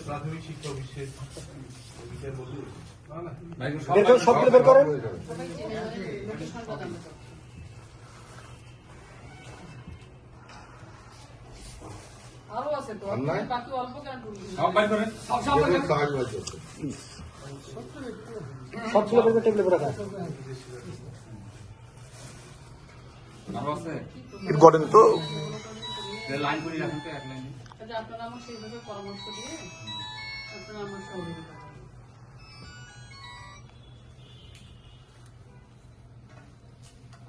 প্রাথমিক শিক্ষা বিশ্বের সবগুলো বের করেন। আরো আছে তো বাকি অল্প কেন সবগুলো বের করে টেবিলে করে রাখেন। গড়েন তো লাইন করে রাখেন তো এক লাইনে। আপনারা আমার সেইভাবে পরামর্শ দিয়ে আপনারা আমার সহযোগিতা করেন।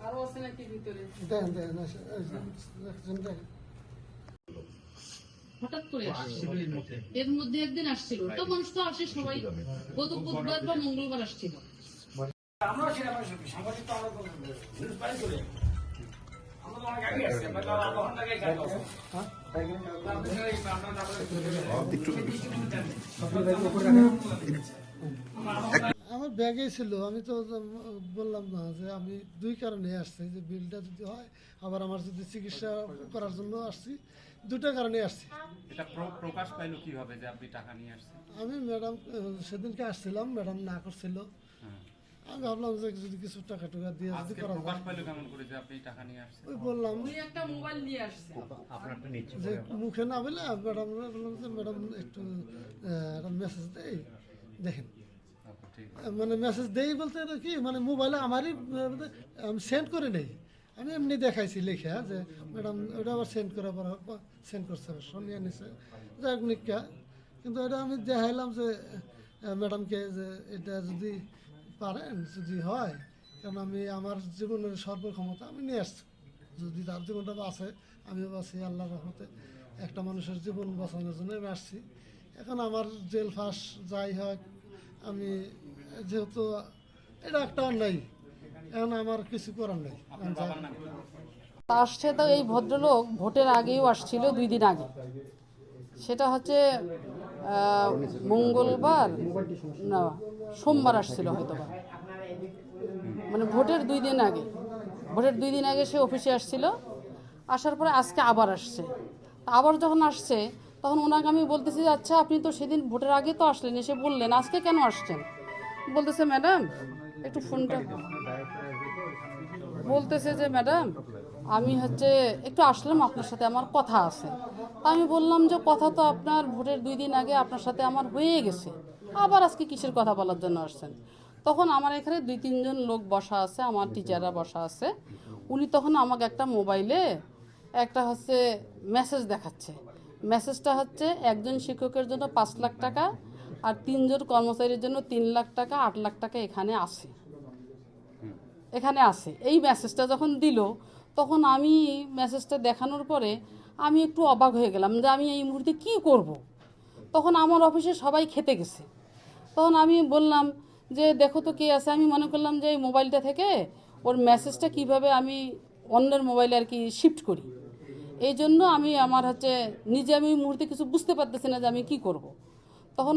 আরো আছে নাকি ভিতরে? হঠাৎ করে এর মধ্যে একদিন আসছিল, তো মানুষ তো আসে সবাই, গত বুধবার বা মঙ্গলবার আসছিল। আমার ব্যাগে ছিল, আমি তো বললাম না যে আমি দুই কারণে আসছি, যে বিলটা যদি হয়, আবার আমার যদি চিকিৎসা করার জন্য আসছি, দুটা কারণে আসছি। এটা প্রকাশ পাইলো কিভাবে যে আপনি টাকা নিয়ে আসছেন? আমি ম্যাডাম সেদিনকে আসছিলাম, ম্যাডাম না করছিল, আমি ভাবলাম যে যদি কিছু টাকা টুকা দিয়ে যদি করা যায়। প্রকাশ পাইলো কেমন করে যে আপনি টাকা নিয়ে আসছেন? ওই বললাম উনি একটা মোবাইল নিয়ে আসছে, যে মুখে না বলে ম্যাডাম বললাম যে ম্যাডাম একটু একটা মেসেজ দেই দেখেন, মানে মেসেজ দেই বলতে এটা কি, মানে মোবাইলে আমারই আমি সেন্ড করে নেই, আমি এমনি দেখাইছি লিখে যে ম্যাডাম ওটা আবার সেন্ড করার পর সেন্ড করছে, শুনিয়ে নিছে যাক নিকা, কিন্তু এটা আমি দেখাইলাম যে ম্যাডামকে যে এটা যদি পারেন, যদি হয়, কারণ আমি আমার জীবনের সর্বক্ষমতা আমি নিয়ে আসছি, যদি তার জীবনটা বাঁচে আমিও বাঁচি আল্লাহর রহমতে, একটা মানুষের জীবন বাঁচানোর জন্য আমি আসছি। এখন আমার জেল ফাঁস যাই হোক, আমি যেহেতু এটা একটা অন্যায়, এখন আমার কিছু করার নেই। আসছে তো এই ভদ্রলোক ভোটের আগেও আসছিল, 2 দিন আগে, সেটা হচ্ছে মঙ্গলবার না সোমবার আসছিল হয়তো, মানে ভোটের 2 দিন আগে, ভোটের 2 দিন আগে সে অফিসে আসছিল, আসার পরে আজকে আবার আসছে। আবার যখন আসছে তখন ওনাকে আমি বলতেছি যে আচ্ছা আপনি তো সেদিন ভোটের আগে তো আসলেন, এসে বললেন, আজকে কেন আসছেন? বলতেছে ম্যাডাম একটু ফোনটা, বলতেছে যে ম্যাডাম আমি হচ্ছে একটু আসলাম, আপনার সাথে আমার কথা আছে। তা আমি বললাম যে কথা তো আপনার ভোটের 2 দিন আগে আপনার সাথে আমার হয়ে গেছে, আবার আজকে কিসের কথা বলার জন্য আসছেন? তখন আমার এখানে 2-3 জন লোক বসা আছে, আমার টিচাররা বসা আছে, উনি তখন আমাকে একটা মোবাইলে একটা হচ্ছে মেসেজ দেখাচ্ছে, মেসেজটা হচ্ছে একজন শিক্ষকের জন্য 5 লাখ টাকা আর 3 জন কর্মচারীর জন্য 3 লাখ টাকা, 8 লাখ টাকা এখানে আছে, এখানে আছে। এই মেসেজটা যখন দিল তখন আমি মেসেজটা দেখানোর পরে আমি একটু অবাক হয়ে গেলাম যে আমি এই মুহূর্তে কি করব। তখন আমার অফিসে সবাই খেতে গেছে, তখন আমি বললাম যে দেখো তো কে আছে, আমি মনে করলাম যে এই মোবাইলটা থেকে ওর মেসেজটা কিভাবে আমি অন্যের মোবাইলে আর কি শিফট করি, এই জন্য আমি আমার হচ্ছে নিজে আমি এই মুহূর্তে কিছু বুঝতে পারতেছি না যে আমি কি করব। তখন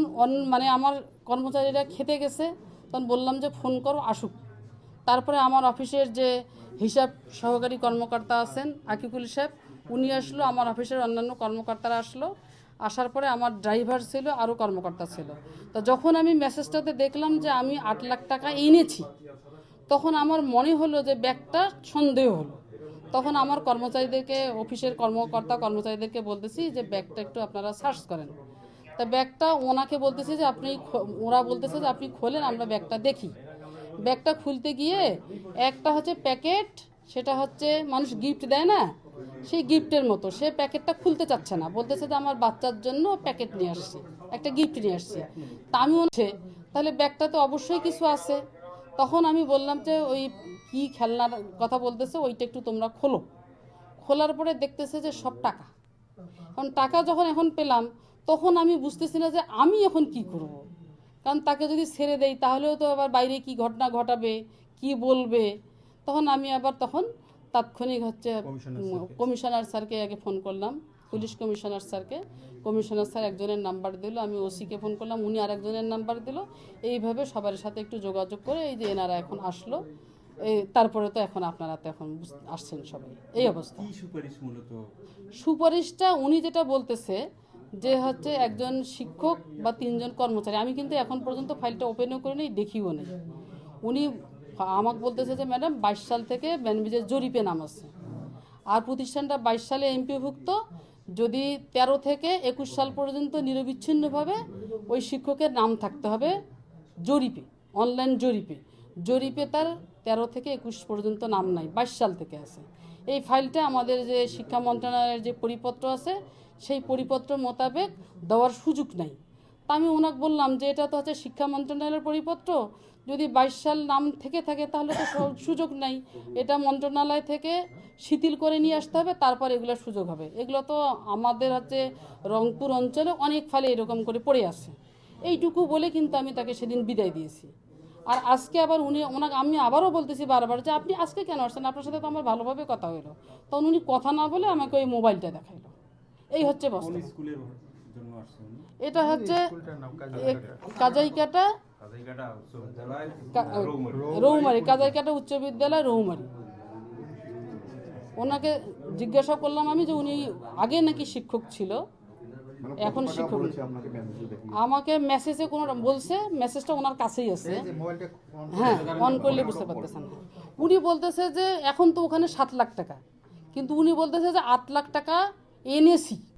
মানে আমার কর্মচারীরা খেতে গেছে, তখন বললাম যে ফোন করো আসুক। তারপরে আমার অফিসের যে হিসাব সহকারী কর্মকর্তা আছেন আকিকুল সাহেব, উনি আসলো, আমার অফিসের অন্যান্য কর্মকর্তারা আসলো, আসার পরে আমার ড্রাইভার ছিল, আরও কর্মকর্তা ছিল। তো যখন আমি মেসেজটাতে দেখলাম যে আমি 8 লাখ টাকা এনেছি, তখন আমার মনে হলো যে ব্যাগটা সন্দেহ হলো। তখন আমার কর্মচারীদেরকে, অফিসের কর্মচারীদেরকে বলতেছি যে ব্যাগটা একটু আপনারা সার্চ করেন। তা ব্যাগটা ওনাকে বলতেছে যে আপনি, ওরা বলতেছে যে আপনি খোলেন, আমরা ব্যাগটা দেখি। ব্যাগটা খুলতে গিয়ে একটা হচ্ছে প্যাকেট, সেটা হচ্ছে মানুষ গিফট দেয় না, সেই গিফটের মতো, সে প্যাকেটটা খুলতে চাচ্ছে না, বলতেছে যে আমার বাচ্চার জন্য প্যাকেট নিয়ে আসছি, একটা গিফট নিয়ে আসছি। তা আমি বলছি তাহলে ব্যাগটাতে অবশ্যই কিছু আছে। তখন আমি বললাম যে ওই কি খেলনার কথা বলতেছে ওইটা একটু তোমরা খোলো। খোলার পরে দেখতেছে যে সব টাকা। কারণ টাকা যখন এখন পেলাম তখন আমি বুঝতেছি না যে আমি এখন কি করব, কারণ তাকে যদি ছেড়ে দেই তাহলেও তো আবার বাইরে কি ঘটনা ঘটাবে, কি বলবে। তখন আমি আবার তখন তাৎক্ষণিক হচ্ছে কমিশনার স্যারকে আগে ফোন করলাম, পুলিশ কমিশনার স্যারকে। কমিশনার স্যার একজনের নাম্বার দিল, আমি ওসিকে ফোন করলাম, উনি আরেকজনের নাম্বার দিল। এইভাবে সবার সাথে একটু যোগাযোগ করে এই যে এনারা এখন আসলো, এই তারপরে তো এখন আপনারা তো এখন আসছেন সবাই, এই অবস্থা। সুপারিশ মূলত সুপারিশটা উনি যেটা বলতেছে যে হচ্ছে একজন শিক্ষক বা 3 জন কর্মচারী। আমি কিন্তু এখন পর্যন্ত ফাইলটা ওপেনও করে নেই, দেখিও নেই। উনি আমাকে বলতেছে যে ম্যাডাম 22 সাল থেকে ব্যানবিজের জরিপে নাম আছে, আর প্রতিষ্ঠানটা 22 সালে এমপিভুক্ত, যদি 13 থেকে 21 সাল পর্যন্ত নিরবিচ্ছিন্নভাবে ওই শিক্ষকের নাম থাকতে হবে জরিপে, অনলাইন জরিপে তার 13 থেকে 21 পর্যন্ত নাম নাই, 22 সাল থেকে আছে। এই ফাইলটা আমাদের যে শিক্ষা মন্ত্রণালয়ের যে পরিপত্র আছে সেই পরিপত্র মোতাবেক দেওয়ার সুযোগ নাই। তা আমি ওনাকে বললাম যে এটা তো হচ্ছে শিক্ষা মন্ত্রণালয়ের পরিপত্র, যদি 22 সাল নাম থেকে থাকে তাহলে তো সুযোগ নাই, এটা মন্ত্রণালয় থেকে শিথিল করে নিয়ে আসতে হবে, তারপর এগুলোর সুযোগ হবে। এগুলো তো আমাদের হচ্ছে রংপুর অঞ্চলে অনেক ফাইলে এরকম করে পড়ে আছে। এইটুকু বলে কিন্তু আমি তাকে সেদিন বিদায় দিয়েছি। আর আজকে আবার ওনাকে আমি আবারও বলতেছি বারবার যে আপনি আজকে কেন আসছেন, আপনার সাথে তো আমার ভালোভাবে কথা হলো। তখন উনি কথা না বলে আমাকে ওই মোবাইলটা দেখাইলো। এই হচ্ছে বস্তা। স্কুলের জন্য আসছেন? এটা হচ্ছে কাজাইকাটা রৌমারি, কাজাইকাটা উচ্চ বিদ্যালয় রৌমারি। ওনাকে জিজ্ঞাসা করলাম আমি যে উনি আগে নাকি শিক্ষক ছিল, এখন শিক্ষক নেই। আমাকে মেসেজে কোনো বলছে, মেসেজটা ওনার কাছেই আছে, হ্যাঁ অন করলে বুঝতে পারতেছেন। উনি বলতেছে যে এখন তো ওখানে 7 লাখ টাকা, কিন্তু উনি বলতেছে যে 8 লাখ টাকা এনেছি।